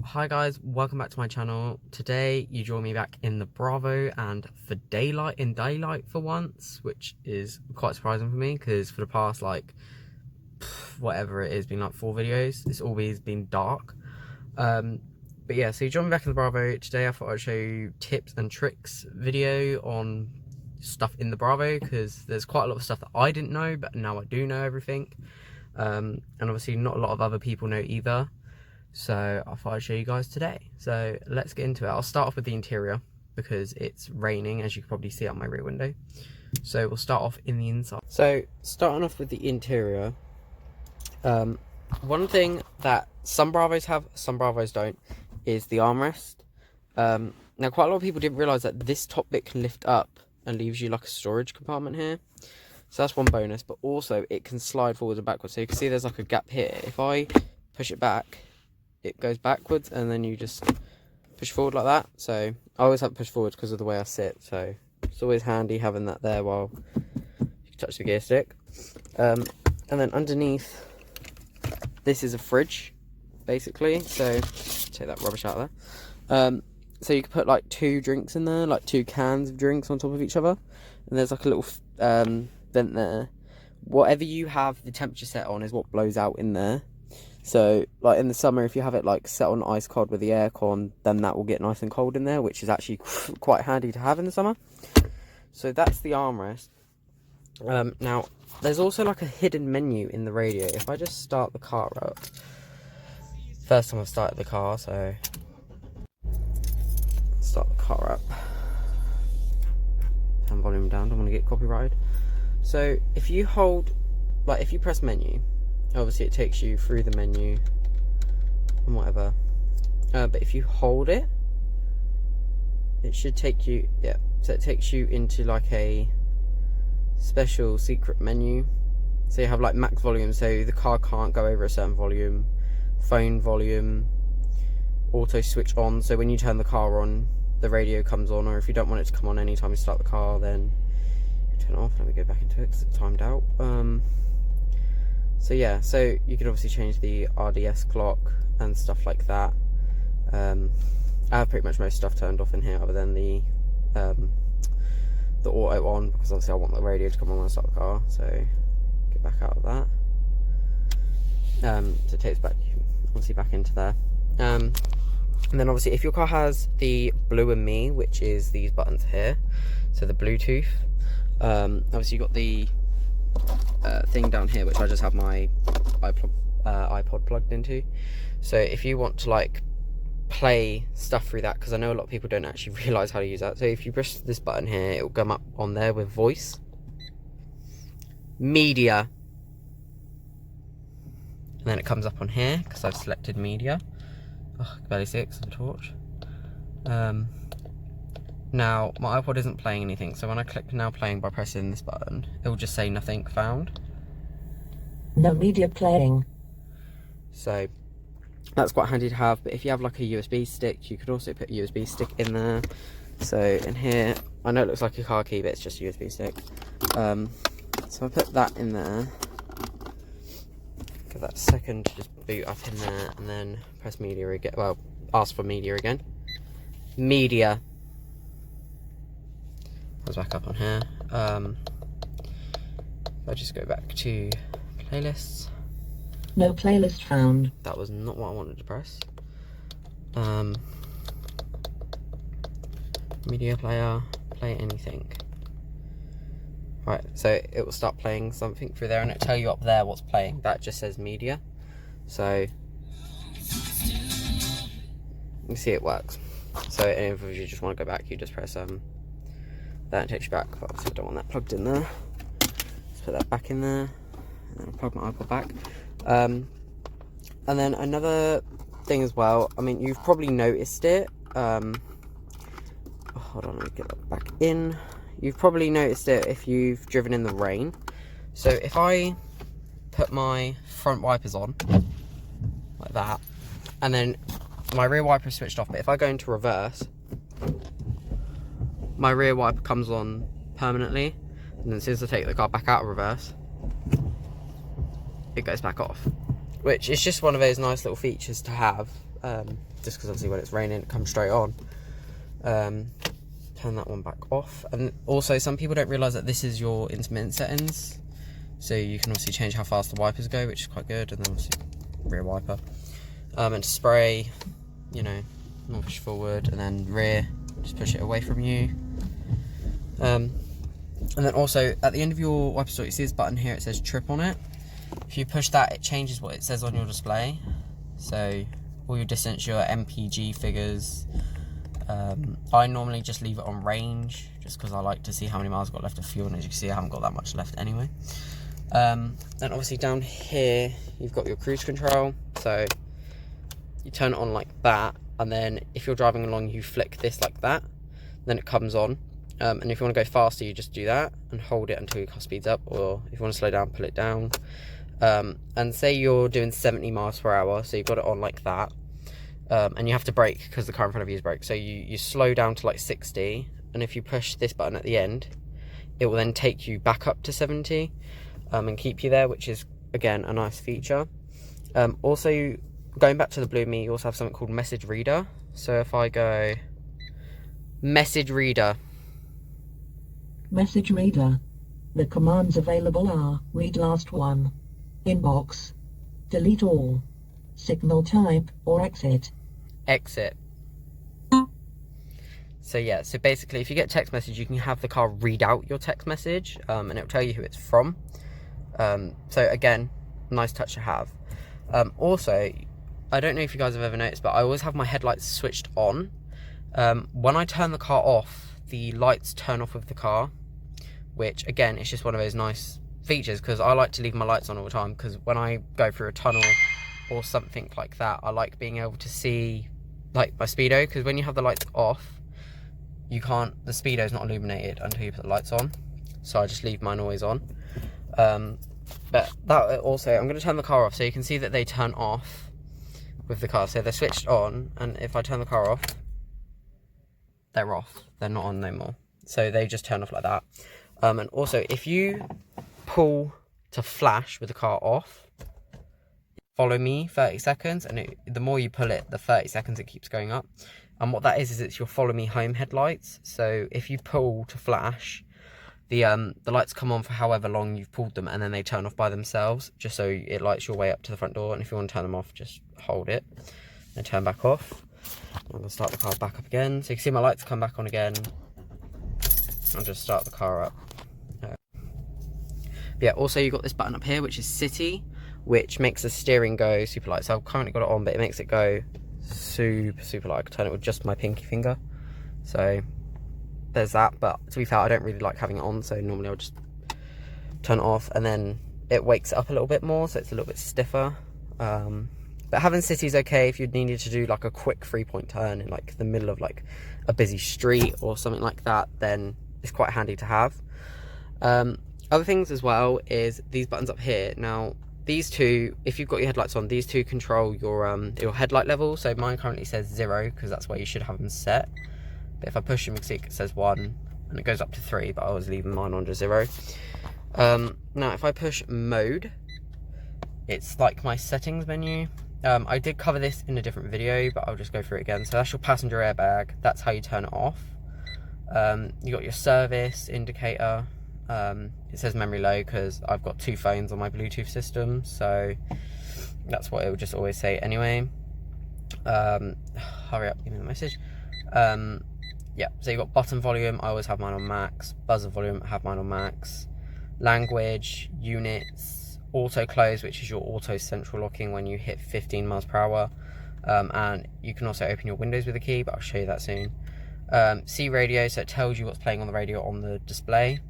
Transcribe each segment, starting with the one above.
Hi guys, welcome back to my channel. Today you join me back in the Bravo and for daylight for once, which is quite surprising for me because for the past whatever it is, been like 4 videos, it's always been dark. But yeah, so you join me back in the Bravo. Today I thought I'd show you tips and tricks video on stuff in the Bravo because there's quite a lot of stuff that I didn't know, but now I do know everything. And obviously not a lot of other people know either. So I thought I'd show you guys today. So let's get into it. I'll start off with the interior because it's raining, as you can probably see out my rear window. So we'll start off in the inside. So starting off with the interior, one thing that some Bravos have, some Bravos don't, is the armrest. Now quite a lot of people didn't realise that this top bit can lift up and leaves you like a storage compartment here. So that's one bonus, but also it can slide forwards and backwards. So you can see there's like a gap here. If I push it back, it goes backwards and then you just push forward like that. So I always have to push forwards because of the way I sit, so it's always handy having that there while you touch the gear stick. And then underneath, this is a fridge basically, so take that rubbish out of there. So you can put like 2 drinks in there, like 2 cans of drinks on top of each other, and there's like a little vent there. Whatever you have the temperature set on is what blows out in there. So, like in the summer, if you have it like set on ice cold with the aircon, then that will get nice and cold in there, which is actually quite handy to have in the summer. So that's the armrest. Now, there's also like a hidden menu in the radio. If I just start the car up, first time I've started the car, so start the car up, turn volume down, don't want to get copyrighted. So if you hold, like if you press menu, obviously it takes you through the menu and whatever, but if you hold it, it should take you, yeah, so it takes you into like a special secret menu. So you have like max volume, so the car can't go over a certain volume, phone volume, auto switch on, so when you turn the car on, the radio comes on, or if you don't want it to come on anytime you start the car, then you turn it off. Let me go back into it because it's timed out. So yeah, so you can obviously change the RDS clock and stuff like that. I have pretty much most stuff turned off in here other than the auto on, because obviously I want the radio to come on when I start the car. So get back out of that. So it takes back, obviously back into there. And then obviously if your car has the Blue and Me, which is these buttons here, so the Bluetooth, obviously you've got the thing down here, which I just have my iPod plugged into. So if you want to like play stuff through that, because I know a lot of people don't actually realise how to use that, so if you press this button here, it will come up on there with voice, media, and then it comes up on here because I've selected media. Oh, I can barely see it because of the torch. Now, my iPod isn't playing anything, so when I click now playing by pressing this button, it will just say nothing found. No media playing. So, that's quite handy to have, but if you have like a USB stick, you could also put a USB stick in there. So, in here, I know it looks like a car key, but it's just a USB stick. So I put that in there. Give that a second to just boot up in there, and then press media again. Well, ask for media again. Media. I was back up on here. I'll just go back to playlists. No playlist found. That was not what I wanted to press. Media player, play anything. Right, so it will start playing something through there and it'll tell you up there what's playing. That just says media. So you can see it works. So if you just want to go back, you just press that takes you back, but obviously I don't want that plugged in there. Let's put that back in there, and then I'll plug my iPod back. And then another thing as well, I mean, you've probably noticed it. Hold on, let me get that back in. You've probably noticed it if you've driven in the rain. So if I put my front wipers on, like that, and then my rear wiper is switched off, but if I go into reverse, my rear wiper comes on permanently, and then as soon as I take the car back out of reverse, it goes back off, which is just one of those nice little features to have. just because obviously when it's raining it comes straight on. Turn that one back off. And also some people don't realise that this is your intermittent settings, so you can obviously change how fast the wipers go, which is quite good. And then obviously rear wiper, and to spray, you know, more push forward, and then rear, just push it away from you. And then also at the end of your wiper stalk, you see this button here, it says trip on it. If you push that, it changes what it says on your display. So all your distance, your MPG figures. I normally just leave it on range, just because I like to see how many miles I've got left of fuel, and as you can see I haven't got that much left anyway. Then obviously down here you've got your cruise control, so you turn it on like that, and then if you're driving along you flick this like that, then it comes on. And if you want to go faster you just do that and hold it until your car speeds up, or if you want to slow down, pull it down. And say you're doing 70 miles per hour, so you've got it on like that, and you have to brake because the car in front of you is brake, so you slow down to like 60, and if you push this button at the end it will then take you back up to 70, and keep you there, which is again a nice feature. Also, going back to the Blue Me, you also have something called message reader. So if I go message reader, the commands available are read last one, inbox, delete all, signal type, or exit. So yeah, so basically if you get a text message you can have the car read out your text message, and it'll tell you who it's from. So again, nice touch to have. Also, I don't know if you guys have ever noticed, but I always have my headlights switched on. When I turn the car off, the lights turn off of the car, which again, it's just one of those nice features, because I like to leave my lights on all the time, because when I go through a tunnel or something like that, I like being able to see like my speedo, because when you have the lights off, you can't, the speedo's not illuminated until you put the lights on, so I just leave mine always on. But that also, I'm going to turn the car off so you can see that they turn off with the car, so they're switched on, and if I turn the car off, they're off, they're not on no more, so they just turn off like that. And also if you pull to flash with the car off, follow me 30 seconds, and the more you pull it, the 30 seconds it keeps going up. And what that is it's your follow me home headlights. So if you pull to flash, the lights come on for however long you've pulled them, and then they turn off by themselves, just so it lights your way up to the front door. And if you want to turn them off, just hold it and turn back off. I'm going to start the car back up again, so you can see my lights come back on again. I'll just start the car up. Yeah, also you've got this button up here which is City, which makes the steering go super light. So I've currently got it on, but it makes it go super light. I can turn it with just my pinky finger, so there's that. But to be fair, I don't really like having it on, so normally I'll just turn it off, and then it wakes it up a little bit more, so it's a little bit stiffer. But having City is okay if you needed to do like a quick 3-point turn in like the middle of like a busy street or something like that, then it's quite handy to have. Other things as well is these buttons up here. Now these two, if you've got your headlights on, these two control your headlight level. So mine currently says 0 because that's where you should have them set. But if I push them, you can see it says 1 and it goes up to 3, but I was leaving mine on to 0. Now if I push mode, it's like my settings menu. I did cover this in a different video, but I'll just go through it again. So that's your passenger airbag, that's how you turn it off. You got your service indicator. It says memory low because I've got 2 phones on my Bluetooth system, so that's what it would just always say anyway. Hurry up, give me the message. Yeah, so you've got button volume, I always have mine on max. Buzzer volume, I have mine on max. Language, units, auto close, which is your auto central locking when you hit 15 miles per hour. And you can also open your windows with a key, but I'll show you that soon. C radio, so it tells you what's playing on the radio on the display.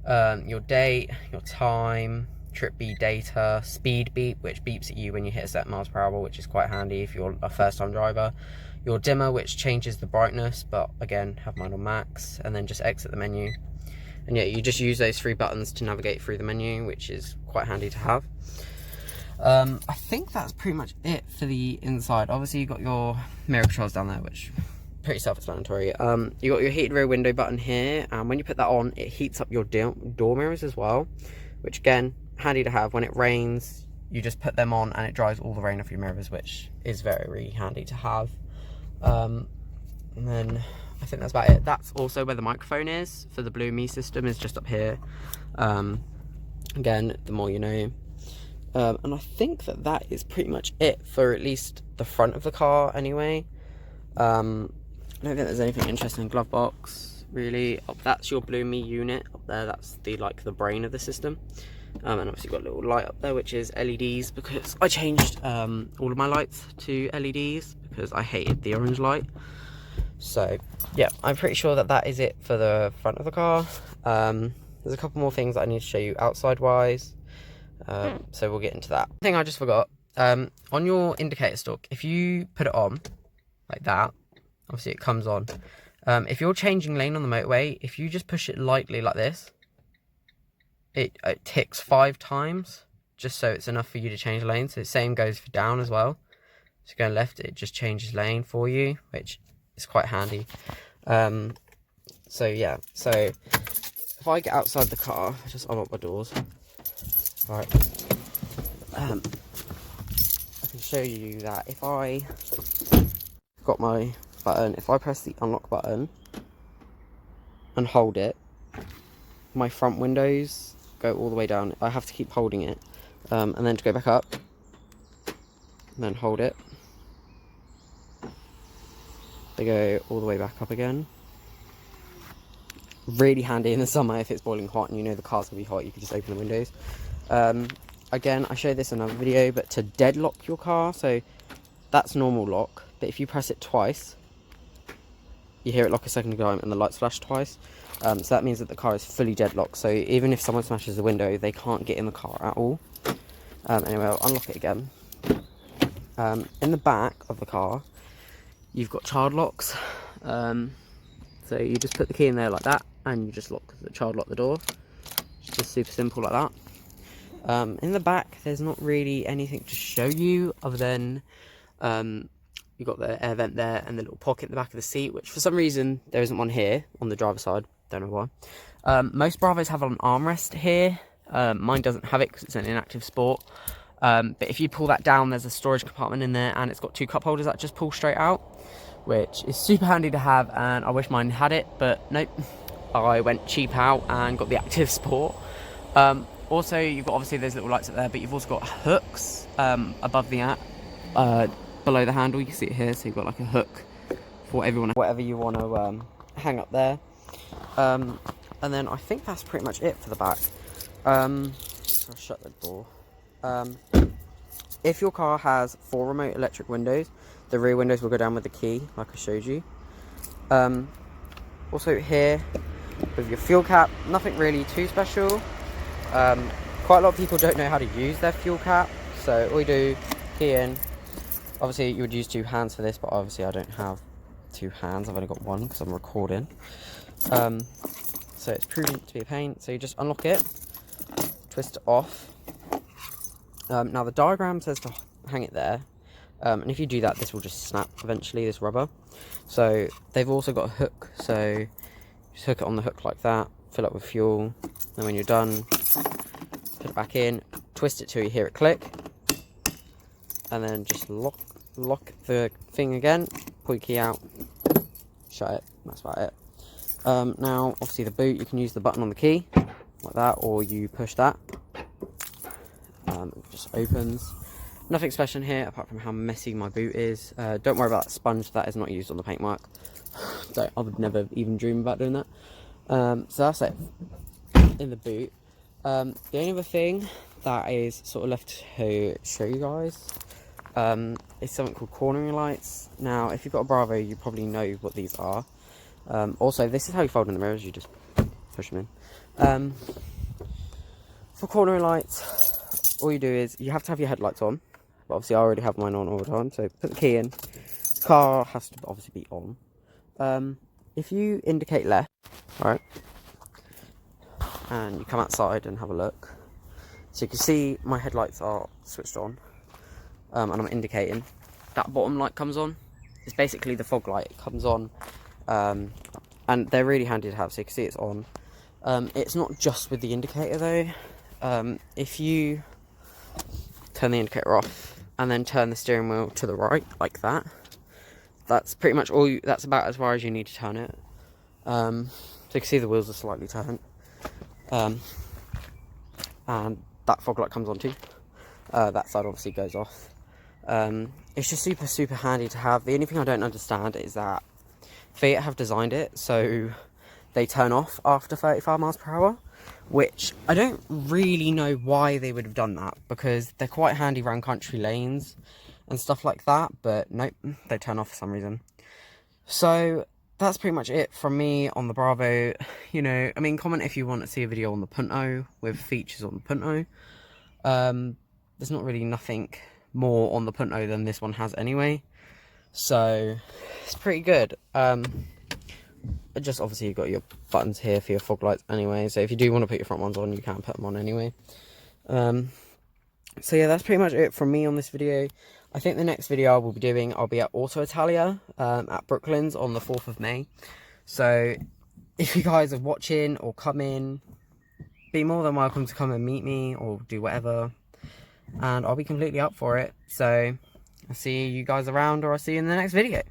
Your date, your time, trip B data, speed beep, which beeps at you when you hit a certain miles per hour, which is quite handy if you're a first time driver. Your dimmer, which changes the brightness, but again, have mine on max, and then just exit the menu. And yeah, you just use those 3 buttons to navigate through the menu, which is quite handy to have. I think that's pretty much it for the inside. Obviously you've got your mirror controls down there, which pretty self-explanatory. You got your heated rear window button here, and when you put that on, it heats up your door mirrors as well, which again, handy to have. When it rains, you just put them on and it dries all the rain off your mirrors, which is very handy to have. And then I think that's about it. That's also where the microphone is for the Blue Me system, is just up here. Again, the more you know. And I think that is pretty much it for at least the front of the car anyway. I don't think there's anything interesting in glove box really. That's your Blue Me unit up there. That's the brain of the system. And obviously got a little light up there which is LEDs, because I changed all of my lights to LEDs because I hated the orange light. So yeah, I'm pretty sure that is it for the front of the car. There's a couple more things that I need to show you outside wise, so we'll get into that. Thing I just forgot, on your indicator stalk, if you put it on like that, obviously it comes on. If you're changing lane on the motorway, if you just push it lightly like this, it ticks 5 times, just so it's enough for you to change lane. So the same goes for down as well. So going left, it just changes lane for you, which is quite handy. So yeah, so if I get outside the car, I just unlock my doors. Right. I can show you that if I got my button, if I press the unlock button and hold it, my front windows go all the way down. I have to keep holding it, and then to go back up, and then hold it, they go all the way back up again. Really handy in the summer if it's boiling hot and you know the car's gonna be hot, you can just open the windows. Again, I showed this in another video, but to deadlock your car, so that's normal lock, but if you press it twice, you hear it lock a second time and the lights flash twice. So that means that the car is fully deadlocked, so even if someone smashes the window, they can't get in the car at all. Anyway, I'll unlock it again. In the back of the car, you've got child locks. So you just put the key in there like that, and you just child lock the door. It's just super simple like that. In the back, there's not really anything to show you other than you've got the air vent there and the little pocket in the back of the seat, which for some reason there isn't one here on the driver's side. Don't know why. Most Bravos have an armrest here. Mine doesn't have it because it's an inactive sport. But if you pull that down, there's a storage compartment in there, and it's got 2 cup holders that just pull straight out, which is super handy to have, and I wish mine had it, but nope. I went cheap out and got the active sport. Also, you've got obviously those little lights up there, but you've also got hooks above the below the handle. You can see it here, so you've got like a hook for everyone, whatever you want to hang up there. And then I think that's pretty much it for the back. So I'll shut the door. If your car has 4 remote electric windows, the rear windows will go down with the key, like I showed you. Also here, with your fuel cap, nothing really too special. Quite a lot of people don't know how to use their fuel cap, so all you do, key in. Obviously you would use 2 hands for this, but obviously I don't have 2 hands, I've only got 1 because I'm recording. So it's prudent to be a pain, so you just unlock it, twist it off. Now the diagram says to hang it there, and if you do that, this will just snap eventually, this rubber. So they've also got a hook, so just hook it on the hook like that, fill it with fuel, and when you're done, put it back in, twist it till you hear it click, and then just lock the thing again, pull your key out, shut it, that's about it. Now obviously the boot, you can use the button on the key like that, or you push that, it just opens. Nothing special in here apart from how messy my boot is. Don't worry about that sponge, that is not used on the paintwork. I would never even dream about doing that. So that's it in the boot. The only other thing that is sort of left to show you guys is something called cornering lights. Now if you've got a Bravo, you probably know what these are. Also, this is how you fold in the mirrors, you just push them in. For cornering lights, all you do is, you have to have your headlights on, but obviously I already have mine on all the time, so put the key in, car has to obviously be on. If you indicate left, right, and you come outside and have a look, so you can see my headlights are switched on, and I'm indicating, that bottom light comes on. It's basically the fog light, it comes on, and they're really handy to have, so you can see it's on. It's not just with the indicator though. If you turn the indicator off, and then turn the steering wheel to the right, like that. That's pretty much all that's about as far as you need to turn it. So you can see the wheels are slightly turned. And that fog light comes on too. That side obviously goes off. It's just super handy to have. The only thing I don't understand is that Fiat have designed it so they turn off after 35 miles per hour, which I don't really know why they would have done that, because they're quite handy around country lanes and stuff like that, but nope, they turn off for some reason. So that's pretty much it from me on the Bravo. You know, I mean, comment if you want to see a video on the Punto with features on the Punto. There's not really nothing more on the Punto than this one has anyway, so it's pretty good. Just obviously you've got your buttons here for your fog lights anyway, so if you do want to put your front ones on, you can put them on anyway. So yeah, that's pretty much it from me on this video. I think the next video I will be doing, I'll be at Auto Italia at Brooklands on the 4th of May. So if you guys are watching or come in, be more than welcome to come and meet me or do whatever, and I'll be completely up for it. So I'll see you guys around, or I'll see you in the next video.